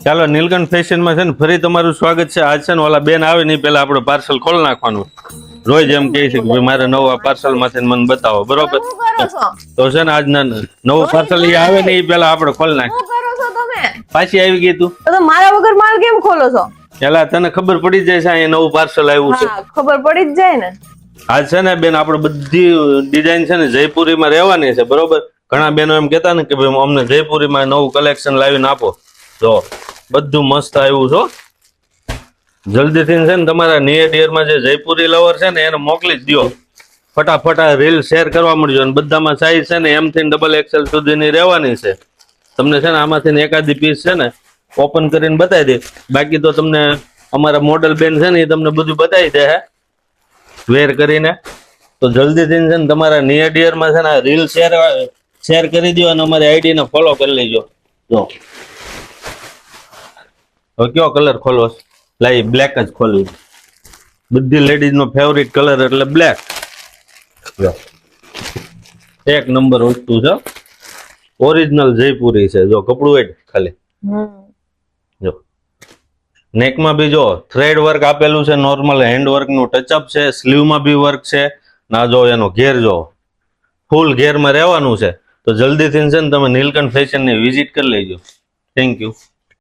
ચાલો નીલકંઠ ફેશન માં છે ને ફરી તમારું સ્વાગત છે. આજ છે ને ઓલા બેન આવે ને પેલા આપણે પાર્સલ ખોલ નાખવાનું. રોજ એમ કહે છે કે ભાઈ મારે નવા પાર્સલ માંથી મને બતાવો, બરોબર? શું કરો છો? તો છે ને આજ નવું પાર્સલ એ આવે ને એ પેલા આપણે ખોલ નાખીએ. શું કરો છો તમે? પાછી આવી ગઈ તું? તો મારા વગર માલ કેમ ખોલો છો? પેલા તને ખબર પડી જાય છે અહીંયા નવું પાર્સલ આવ્યું છે. હા, ખબર પડી જ જાય ને. આજ છે ને બેન આપણે બધી ડિઝાઇન છે ને જયપુરીમાં રહેવાની છે, બરોબર? ઘણા બેનો એમ કહેતા ને કે ભાઈ અમને જયપુરીમાં નવું કલેક્શન લાવીને આપો. જો બધું મસ્ત આવ્યું છો. જલ્દીથી છે ને તમારા નિયર ડિયરમાં જે જયપુરી લવર છે ને એને મોકલી જ દો. ફટાફટ આ રીલ શેર કરવા મળજો. અને બધામાં સાઈઝ છે ને M થી XXL સુધીની રહેવાની છે. તમને છે ને આમાંથી એકાદી પીસ છે ને ઓપન કરીને બતાવી દે. બાકી તો તમને અમારા મોડલ બેન છે ને એ તમને બધું બતાવી દે હે વેર કરીને. તો જલ્દીથી છે ને તમારા નિયર ડિયરમાં છે ને રીલ શેર કરી દો અને અમારી આઈડી ને ફોલો કરી લેજો. જો હવે કયો કલર ખોલવો? લાઈ બ્લેક જ ખોલવી. બધી લેડીઝ નો ફેવરિટ કલર એટલે બ્લેક. એક નંબર વસ્તુ છે, ઓરિજિનલ જયપુરી છે. જો કપડું એટ ખાલી જો નેકમાં બી જો થ્રેડ વર્ક આપેલું છે, નોર્મલ હેન્ડ વર્ક નું ટચઅપ છે, સ્લીવમાં બી વર્ક છે. ના જો એનો ઘેર જો ફૂલ ઘેરમાં રહેવાનું છે. તો જલ્દીથી છે ને તમે નીલકંઠ ફેશન ની વિઝિટ કરી લેજો. Thank you.